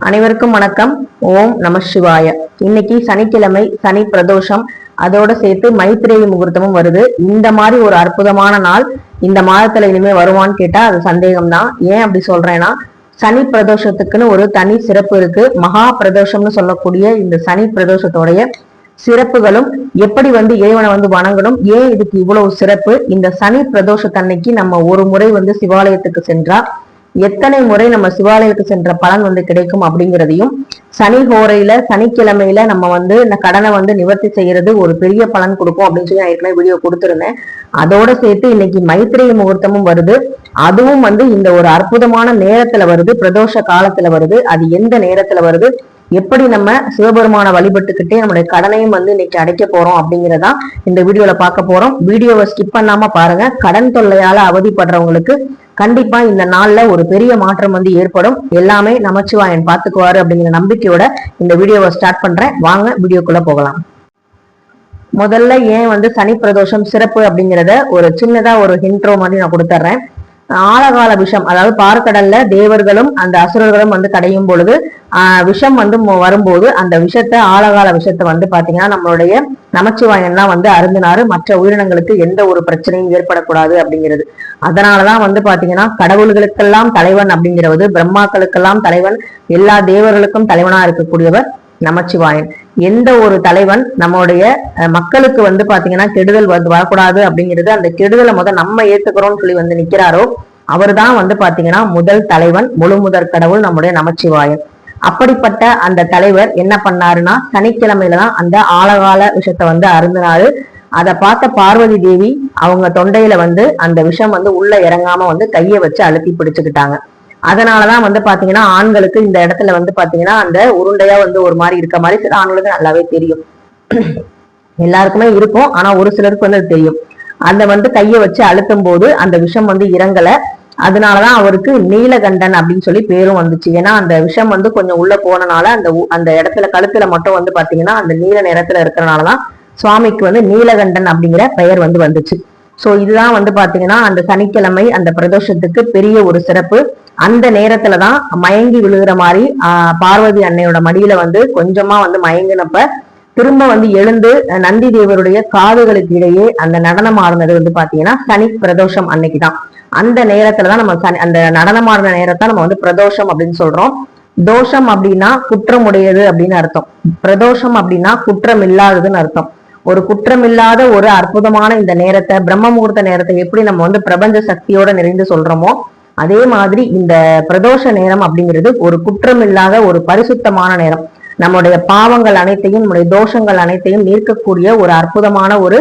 அனைவருக்கும் வணக்கம். ஓம் நம சிவாய. இன்னைக்கு சனிக்கிழமை, சனி பிரதோஷம், அதோட சேர்த்து மைத்திரேய முகூர்த்தமும் வருது. இந்த மாதிரி ஒரு அற்புதமான நாள் இந்த மாதத்துல இனிமே வருவான்னு கேட்டா அது சந்தேகம்தான். ஏன் அப்படி சொல்றேன்னா, சனி பிரதோஷத்துக்குன்னு ஒரு தனி சிறப்பு இருக்கு. மகா பிரதோஷம்னு சொல்லக்கூடிய இந்த சனி பிரதோஷத்தோடைய சிறப்புகளும், எப்படி இறைவனை வணங்கணும், ஏன் இதுக்கு இவ்வளவு சிறப்பு, இந்த சனி பிரதோஷத்தன்னைக்கு நம்ம ஒரு முறை சிவாலயத்துக்கு சென்றா எத்தனை முறை நம்ம சிவாலயத்துக்கு சென்ற பலன் கிடைக்கும் அப்படிங்கிறதையும், சனி ஹோரையில சனிக்கிழமையில நம்ம இந்த கடனை நிவர்த்தி செய்யறது ஒரு பெரிய பலன் கொடுக்கும் அப்படின்னு சொல்லி நான் ஏற்கனவே வீடியோ கொடுத்துருந்தேன். அதோட சேர்த்து இன்னைக்கு மைத்திரேய முகூர்த்தமும் வருது. அதுவும் இந்த ஒரு அற்புதமான நேரத்துல வருது, பிரதோஷ காலத்துல வருது. அது எந்த நேரத்துல வருது, எப்படி நம்ம சிவபெருமான வழிபட்டுக்கிட்டே நம்மளுடைய கடனையும் இன்னைக்கு அடைக்க போறோம் அப்படிங்கிறதா இந்த வீடியோல பார்க்க போறோம். வீடியோவை ஸ்கிப் பண்ணாம பாருங்க. கடன் தொல்லையால அவதிப்படுறவங்களுக்கு கண்டிப்பா இந்த நாள்ல ஒரு பெரிய மாற்றம் ஏற்படும். எல்லாமே நமச்சிவாயன் பாத்துக்குவாரு அப்படிங்கிற நம்பிக்கையோட இந்த வீடியோவை ஸ்டார்ட் பண்றேன். வாங்க வீடியோக்குள்ள போகலாம். முதல்ல ஏன் சனி பிரதோஷம் சிறப்பு அப்படிங்கிறத ஒரு சின்னதா ஒரு ஹிண்ட்ரோ மாதிரி நான் கொடுத்துட்றேன். ஆழகால விஷம், அதாவது பார்க்கடல்ல தேவர்களும் அந்த அசுரர்களும் கடையும் பொழுது விஷம் வரும்போது அந்த விஷத்தை, ஆழகால விஷத்தை பாத்தீங்கன்னா நம்மளுடைய நமச்சிவாயன் தான் அருந்தினாரு. மற்ற உயிரினங்களுக்கு எந்த ஒரு பிரச்சனையும் ஏற்படக்கூடாது அப்படிங்கிறது. அதனாலதான் பாத்தீங்கன்னா கடவுள்களுக்கெல்லாம் தலைவன் அப்படிங்கிறது, பிரம்மாக்களுக்கெல்லாம் தலைவன், எல்லா தேவர்களுக்கும் தலைவனா இருக்கக்கூடியவர் நமச்சிவாயன். எந்த ஒரு தலைவன் நம்மளுடைய மக்களுக்கு பாத்தீங்கன்னா கெடுதல் வரக்கூடாது அப்படிங்கிறது, அந்த கெடுதலை நம்ம ஏத்துக்கிறோம்னு சொல்லி நிக்கிறாரோ அவர் தான் பாத்தீங்கன்னா முதல் தலைவன், முழு முதற் கடவுள் நம்முடைய நமச்சிவாயன். அப்படிப்பட்ட அந்த தலைவர் என்ன பண்ணாருன்னா, சனிக்கிழமையில தான் அந்த ஆழகால விஷத்தை அருந்தினாரு. அதை பார்த்த பார்வதி தேவி அவங்க தொண்டையில அந்த விஷம் உள்ள இறங்காம கையை வச்சு அழுத்தி பிடிச்சுக்கிட்டாங்க. அதனாலதான் பாத்தீங்கன்னா ஆண்களுக்கு இந்த இடத்துல பாத்தீங்கன்னா அந்த உருண்டையா ஒரு மாதிரி இருக்க மாதிரி சில ஆண்களுக்கு நல்லாவே தெரியும். எல்லாருக்குமே இருக்கும், ஆனா ஒரு சிலருக்கு அது தெரியும். அந்த கையை வச்சு அழுத்தும் போது அந்த விஷம் இறங்கல. அதனாலதான் அவருக்கு நீலகண்டன் அப்படின்னு சொல்லி பேரும் வந்துச்சு. ஏன்னா அந்த விஷம் கொஞ்சம் உள்ள போனனால அந்த இடத்துல கழுத்துல மட்டும் பாத்தீங்கன்னா அந்த நீல நிறத்துல இருக்கிறனாலதான் சுவாமிக்கு நீலகண்டன் அப்படிங்கிற பெயர் வந்துச்சு. சோ இதுதான் பாத்தீங்கன்னா அந்த சனிக்கிழமை அந்த பிரதோஷத்துக்கு பெரிய ஒரு சிறப்பு. அந்த நேரத்துலதான் மயங்கி விழுகிற மாதிரி பார்வதி அன்னையோட மடியில கொஞ்சமா மயங்கினப்ப திரும்ப எழுந்து நந்தி தேவருடைய காதுகளுக்கு இடையே அந்த நடனம் ஆடுனது பாத்தீங்கன்னா சனி பிரதோஷம் அன்னைக்குதான். அந்த நேரத்துலதான் நம்ம அந்த நடனம் ஆடின நேரத்தை நம்ம பிரதோஷம் அப்படின்னு சொல்றோம். தோஷம் அப்படின்னா குற்றம் உடையது அப்படின்னு அர்த்தம். பிரதோஷம் அப்படின்னா குற்றம் இல்லாததுன்னு அர்த்தம். ஒரு குற்றமில்லாத ஒரு அற்புதமான இந்த நேரத்தை, பிரம்ம முகூர்த்த நேரத்தை எப்படி நம்ம பிரபஞ்ச சக்தியோட நிறைந்து சொல்றோமோ, அதே மாதிரி இந்த பிரதோஷ நேரம் அப்படிங்கிறது ஒரு குற்றமில்லாத ஒரு பரிசுத்தமான நேரம். நம்முடைய பாவங்கள் அனைத்தையும், நம்முடைய தோஷங்கள் அனைத்தையும் நீக்கக்கூடிய ஒரு அற்புதமான ஒரு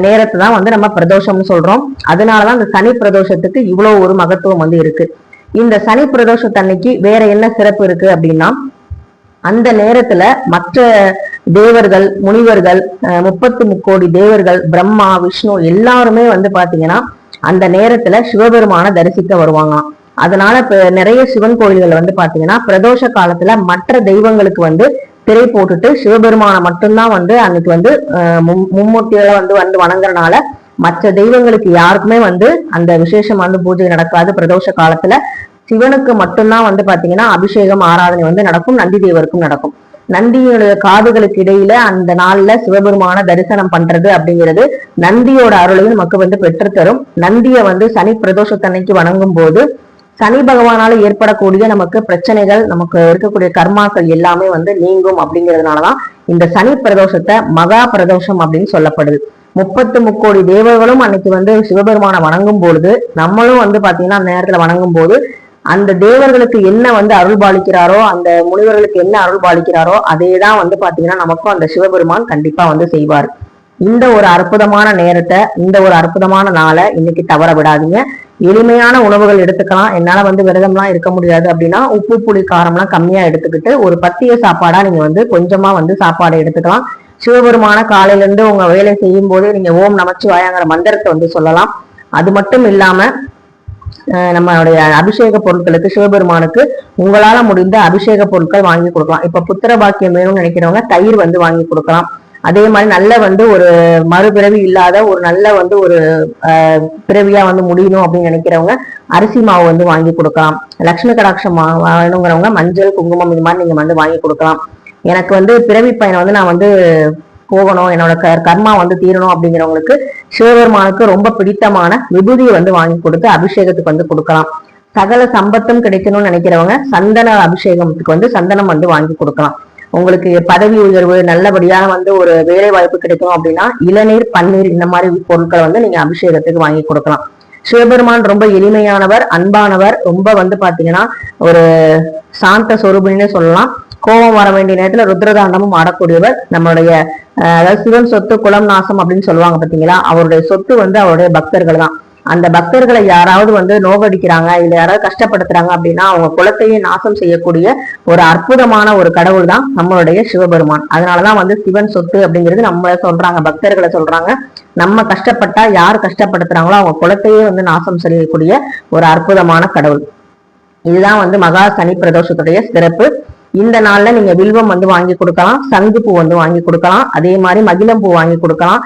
நேரத்தை தான் நம்ம பிரதோஷம்னு சொல்றோம். அதனாலதான் இந்த சனி பிரதோஷத்துக்கு இவ்வளவு ஒரு மகத்துவம் இருக்கு. இந்த சனி பிரதோஷத்தன்னைக்கு வேற என்ன சிறப்பு இருக்கு அப்படின்னா, அந்த நேரத்துல மற்ற தேவர்கள், முனிவர்கள், 33 தேவர்கள், பிரம்மா, விஷ்ணு எல்லாருமே பாத்தீங்கன்னா அந்த நேரத்துல சிவபெருமான தரிசிக்க வருவாங்களாம். அதனால நிறைய சிவன் கோயில்கள் பாத்தீங்கன்னா பிரதோஷ காலத்துல மற்ற தெய்வங்களுக்கு திரை போட்டுட்டு சிவபெருமான மட்டும்தான் அன்னைக்கு மும்மூர்த்திகளை வணங்குறதுனால மற்ற தெய்வங்களுக்கு யாருக்குமே அந்த விசேஷம் பூஜை நடக்காது. பிரதோஷ காலத்துல சிவனுக்கு மட்டும்தான் பாத்தீங்கன்னா அபிஷேகம், ஆராதனை நடக்கும். நந்தி தேவருக்கும் நடக்கும். நந்தியோட காதுகளுக்கு இடையில அந்த நாள்ல சிவபெருமான தரிசனம் பண்றது அப்படிங்கிறது நந்தியோட அருளையும் நமக்கு பெற்றுத்தரும். நந்திய சனி பிரதோஷத்தன்னைக்கு வணங்கும் போது சனி பகவானால ஏற்படக்கூடிய நமக்கு பிரச்சனைகள், நமக்கு இருக்கக்கூடிய கர்மாக்கள் எல்லாமே நீங்கும். அப்படிங்கிறதுனாலதான் இந்த சனி பிரதோஷத்தை மகா பிரதோஷம் அப்படின்னு சொல்லப்படுது. 33 தேவர்களும் அன்னைக்கு சிவபெருமான வணங்கும் பொழுது நம்மளும் பாத்தீங்கன்னா அந்த நேரத்துல வணங்கும் போது அந்த தேவர்களுக்கு என்ன அருள் பாலிக்கிறாரோ, அந்த முனிவர்களுக்கு என்ன அருள் பாலிக்கிறாரோ அதேதான் பாத்தீங்கன்னா நமக்கும் அந்த சிவபெருமான் கண்டிப்பா செய்வார். இந்த ஒரு அற்புதமான நேரத்தை, இந்த ஒரு அற்புதமான நாளை இன்னைக்கு தவற விடாதீங்க. எளிமையான உணவுகள் எடுத்துக்கலாம். என்னால விரதம்லாம் இருக்க முடியாது அப்படின்னா உப்பு, புளி, காரம்லாம் கம்மியா எடுத்துக்கிட்டு ஒரு பத்திய சாப்பாடா நீங்க கொஞ்சமா சாப்பாடு எடுத்துக்கலாம். சிவபெருமான காலையில இருந்து உங்க வேலை செய்யும் போதே நீங்க ஓம் நமச்சிவாயங்கிற மந்திரத்தை சொல்லலாம். அது மட்டும் இல்லாம நம்மளுடைய அபிஷேக பொருட்களுக்கு, சிவபெருமானுக்கு உங்களால முடிந்த அபிஷேக பொருட்கள் வாங்கி கொடுக்கலாம். இப்ப புத்திர பாக்கியம் வேணும்னு நினைக்கிறவங்க தயிர் வாங்கி கொடுக்கலாம். அதே மாதிரி நல்ல வந்து ஒரு மறுபிறவி இல்லாத ஒரு நல்ல வந்து ஒரு பிறவியா வந்து முடியணும் அப்படின்னு நினைக்கிறவங்க அரிசி மாவு வந்து வாங்கி கொடுக்கலாம். லட்சுமி கடாட்சம் வேணுங்கிறவங்க மஞ்சள் குங்குமம் இது மாதிரி நீங்க வந்து வாங்கி கொடுக்கலாம். எனக்கு வந்து பிறவி பயனை வந்து நான் வந்து போகணும், என்னோட கர்மா வந்து தீரணும் அப்படிங்கிறவங்களுக்கு சிவபெருமானுக்கு ரொம்ப பிடித்தமான விபூதியை வந்து வாங்கி கொடுத்து அபிஷேகத்துக்கு வந்து கொடுக்கலாம். சகல சம்பத்தும் கிடைக்கணும்னு நினைக்கிறவங்க சந்தன அபிஷேகத்துக்கு வந்து சந்தனம் வந்து வாங்கி கொடுக்கலாம். உங்களுக்கு பதவி உயர்வு நல்லபடியான வந்து ஒரு வேலை வாய்ப்பு கிடைக்கும் அப்படின்னா இளநீர் பன்னீர் இந்த மாதிரி பொருட்களை வந்து நீங்க அபிஷேகத்துக்கு வாங்கி கொடுக்கலாம். சிவபெருமான் ரொம்ப எளிமையானவர், அன்பானவர், ரொம்ப வந்து பாத்தீங்கன்னா ஒரு சாந்த சொரூபின்னு சொல்லலாம். கோபம் வர வேண்டிய நேரத்துல ருத்ரதாண்டமும் ஆடக்கூடியவர். நம்மளுடைய அதாவது சிவன் சொத்து குலம் நாசம் அப்படின்னு சொல்லுவாங்க பாத்தீங்களா, அவருடைய சொத்து வந்து அவருடைய பக்தர்கள் தான். அந்த பக்தர்களை யாராவது வந்து நோகடிக்கிறாங்க இல்ல யாராவது கஷ்டப்படுத்துறாங்க அப்படின்னா அவங்க குலத்தையே நாசம் செய்யக்கூடிய ஒரு அற்புதமான ஒரு கடவுள் தான் நம்மளுடைய சிவபெருமான். அதனாலதான் வந்து சிவன் சொத்து அப்படிங்கிறது நம்ம சொல்றாங்க, பக்தர்களை சொல்றாங்க. நம்ம கஷ்டப்பட்டா யார் கஷ்டப்படுத்துறாங்களோ அவங்க குலத்தையே வந்து நாசம் செய்யக்கூடிய ஒரு அற்புதமான கடவுள். இதுதான் வந்து மகா சனி பிரதோஷத்துடைய சிறப்பு. இந்த நாள்ல நீங்க வில்வம் வந்து வாங்கி கொடுக்கலாம், சங்கு பூ வந்து வாங்கி கொடுக்கலாம், அதே மாதிரி மகிழம் பூ வாங்கி கொடுக்கலாம்.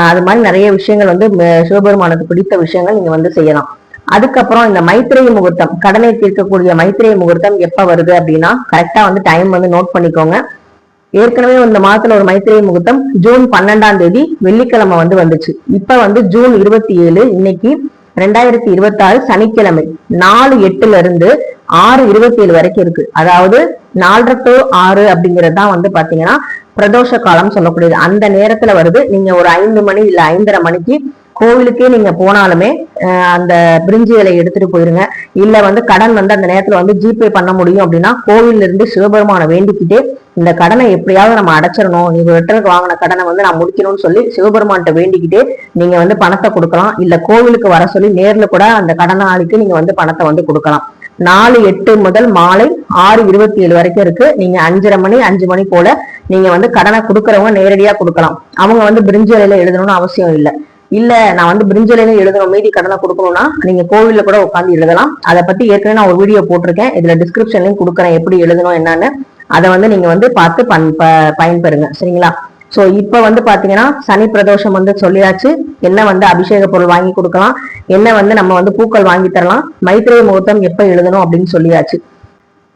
அது மாதிரி நிறைய விஷயங்கள் வந்து சிவபெருமானுக்கு பிடித்த விஷயங்கள் நீங்க வந்து செய்யலாம். அதுக்கப்புறம் இந்த மைத்திரேய முகூர்த்தம், கடனை தீர்க்கக்கூடிய மைத்திரேய முகூர்த்தம் எப்ப வருது அப்படின்னா கரெக்டா வந்து டைம் வந்து நோட் பண்ணிக்கோங்க. ஏற்கனவே இந்த மாதத்துல ஒரு மைத்திரேய முகூர்த்தம் ஜூன் 12ஆம் தேதி வெள்ளிக்கிழமை வந்து வந்துச்சு. இப்ப வந்து ஜூன் 27 இன்னைக்கு 2026 சனிக்கிழமை 4:08 இருந்து 6:27 வரைக்கும் இருக்கு. அதாவது 4:30 to 6 அப்படிங்கிறது தான் வந்து பாத்தீங்கன்னா பிரதோஷ காலம் சொல்லக்கூடியது. அந்த நேரத்துல வருது. நீங்க ஒரு 5 மணி இல்ல 5:30 மணிக்கு கோவிலுக்கே நீங்க போனாலுமே அந்த பிரிஞ்சி இலையை எடுத்துட்டு போயிருங்க. இல்ல வந்து கடன் வந்து அந்த நேரத்துல வந்து ஜிபே பண்ண முடியும் அப்படின்னா கோவில்ல இருந்து சிவபெருமானை வேண்டிக்கிட்டே இந்த கடனை எப்படியாவது நம்ம அடைச்சிடணும், நீங்க ரிட்டனுக்கு வாங்கின கடனை வந்து நான் முடிக்கணும்னு சொல்லி சிவபெருமான்கிட்ட வேண்டிக்கிட்டே நீங்க வந்து பணத்தை கொடுக்கலாம். இல்ல கோவிலுக்கு வர சொல்லி நேர்ல கூட அந்த கடனாளிக்கு நீங்க வந்து பணத்தை வந்து கொடுக்கலாம். 4:08 முதல் மாலை 6:27 வரைக்கும் இருக்கு. நீங்க 5:30 மணி 5 மணி போல நீங்க வந்து கடனை கொடுக்கறவங்க நேரடியா கொடுக்கலாம். அவங்க வந்து பிரிஞ்சி இலையில எழுதணும்னு அவசியம் இல்லை. இல்ல நான் வந்து பிரிஞ்சலையில எழுதணும் மீதி கடனை கொடுக்கணும்னா நீங்க கோவில்ல கூட உட்காந்து எழுதலாம். அதை பத்தி ஏற்கனவே நான் ஒரு வீடியோ போட்டிருக்கேன், இதுல டிஸ்கிரிப்ஷன்லயும் கொடுக்குறேன் எப்படி எழுதணும் என்னன்னு. அதை வந்து நீங்க வந்து பார்த்து பயன்பெறுங்க, சரிங்களா? சோ இப்ப வந்து பாத்தீங்கன்னா சனி பிரதோஷம் வந்து சொல்லியாச்சு. என்ன வந்து அபிஷேக பொருள் வாங்கி கொடுக்கலாம், என்ன வந்து நம்ம வந்து பூக்கள் வாங்கி தரலாம், மைத்திரேய முகூர்த்தம் எப்ப எழுதணும் அப்படின்னு சொல்லியாச்சு.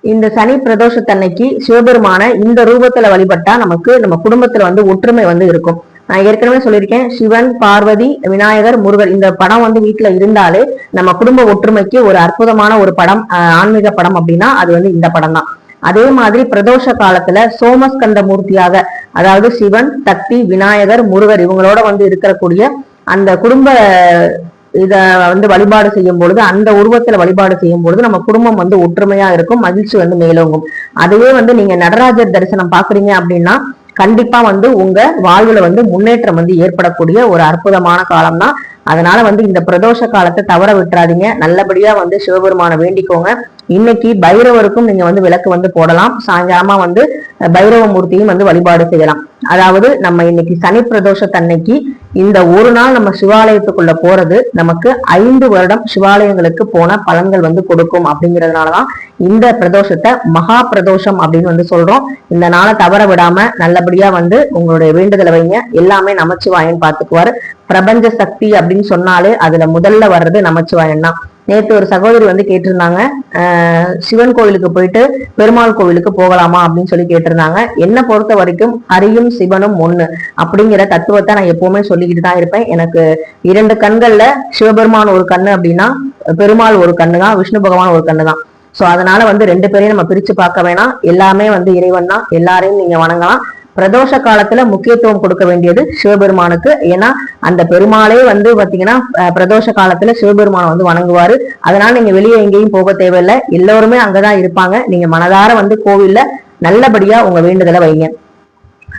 இந்த சனி பிரதோஷத்தன்னைக்கு சிவபெருமான இந்த ரூபத்துல வழிபட்டா நமக்கு நம்ம குடும்பத்துல வந்து ஒற்றுமை வந்து இருக்கும். நான் ஏற்கனவே சொல்லியிருக்கேன், சிவன் பார்வதி விநாயகர் முருகர் இந்த படம் வந்து வீட்டுல இருந்தாலே நம்ம குடும்ப ஒற்றுமைக்கு ஒரு அற்புதமான ஒரு படம், ஆன்மீக படம் அப்படின்னா அது வந்து இந்த படம் தான். அதே மாதிரி பிரதோஷ காலத்துல சோமஸ்கந்த மூர்த்தியாக, அதாவது சிவன் சக்தி விநாயகர் முருகர் இவங்களோட வந்து இருக்கக்கூடிய அந்த குடும்ப இத வந்து வழிபாடு செய்யும் பொழுது, அந்த உருவத்துல வழிபாடு செய்யும் பொழுது நம்ம குடும்பம் வந்து ஒற்றுமையா இருக்கும், மகிழ்ச்சி வந்து மேலோங்கும். அதையே வந்து நீங்க நடராஜர் தரிசனம் பாக்குறீங்க அப்படின்னா கண்டிப்பா வந்து உங்க வாழ்வுல வந்து முன்னேற்றம் வந்து ஏற்படக்கூடிய ஒரு அற்புதமான காலம் தான். அதனால வந்து இந்த பிரதோஷ காலத்தை தவற விட்டுறாதீங்க. நல்லபடியா வந்து சிவபெருமான வேண்டிக்கோங்க. இன்னைக்கு பைரவருக்கும் நீங்க வந்து விளக்கு வந்து போடலாம். சாயங்காலமா வந்து பைரவ மூர்த்தியும் வந்து வழிபாடு செய்யலாம். அதாவது நம்ம இன்னைக்கு சனி பிரதோஷத்தன்னைக்கு இந்த ஒரு நாள் நம்ம சிவாலயத்துக்குள்ள போறது நமக்கு 5 வருடம் சிவாலயங்களுக்கு போன பலன்கள் வந்து கொடுக்கும். அப்படிங்கிறதுனாலதான் இந்த பிரதோஷத்தை மகா பிரதோஷம் அப்படின்னு வந்து சொல்றோம். இந்த நாளை தவற விடாம நல்லபடியா வந்து உங்களுடைய வேண்டுதலை வைங்க. எல்லாமே நமச்சிவாயன் பார்த்துக்குவாரு. பிரபஞ்ச சக்தி அப்படின்னு சொன்னாலே அதுல முதல்ல வர்றது நமச்சிவாயன் தான். நேற்று ஒரு சகோதரி வந்து கேட்டிருந்தாங்க, சிவன் கோவிலுக்கு போயிட்டு பெருமாள் கோவிலுக்கு போகலாமா அப்படின்னு சொல்லி கேட்டிருந்தாங்க. என்னை பொறுத்த வரைக்கும் ஹரியும் சிவனும் ஒண்ணு அப்படிங்கிற தத்துவத்தை நான் எப்பவுமே சொல்லிக்கிட்டு தான் இருப்பேன். எனக்கு 2 கண்கள்ல சிவபெருமான் ஒரு கண்ணு அப்படின்னா பெருமாள் ஒரு கண்ணு தான், விஷ்ணு பகவான் ஒரு கண்ணு தான். சோ அதனால வந்து 2 பேரையும் நம்ம பிரிச்சு பார்க்க வேணாம். எல்லாமே வந்து இறைவன் தான், எல்லாரையும் நீங்க வணங்கலாம். பிரதோஷ காலத்துல முக்கியத்துவம் கொடுக்க வேண்டியது சிவபெருமானுக்கு. ஏன்னா அந்த பெருமாளே வந்து பாத்தீங்கன்னா பிரதோஷ காலத்துல சிவபெருமானை வந்து வணங்குவாரு. அதனால நீங்க வெளியே எங்கேயும் போக தேவையில்லை, எல்லோருமே அங்கதான் இருப்பாங்க. நீங்க மனதார வந்து கோவில்ல நல்லபடியா உங்க வேண்டுதலை வைங்க.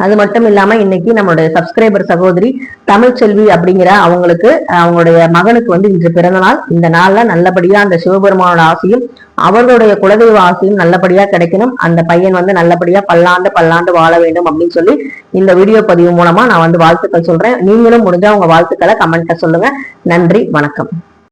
அது மட்டும் இல்லாம இன்னைக்கு நம்மளுடைய சப்ஸ்கிரைபர் சகோதரி தமிழ்ச்செல்வி அப்படிங்கிற அவங்களுக்கு அவங்களுடைய மகனுக்கு வந்து இன்று பிறந்த நாள். இந்த நாள்ல நல்லபடியா அந்த சிவபெருமானோட ஆசையும் அவர்களுடைய குலதெய்வ ஆசையும் நல்லபடியா கிடைக்கணும். அந்த பையன் வந்து நல்லபடியா பல்லாண்டு வாழ வேண்டும் அப்படின்னு சொல்லி இந்த வீடியோ பதிவு மூலமா நான் வந்து வாழ்த்துக்கள் சொல்றேன். நீங்களும் முடிஞ்சா உங்க வாழ்த்துக்களை கமெண்ட்ல சொல்லுங்க. நன்றி, வணக்கம்.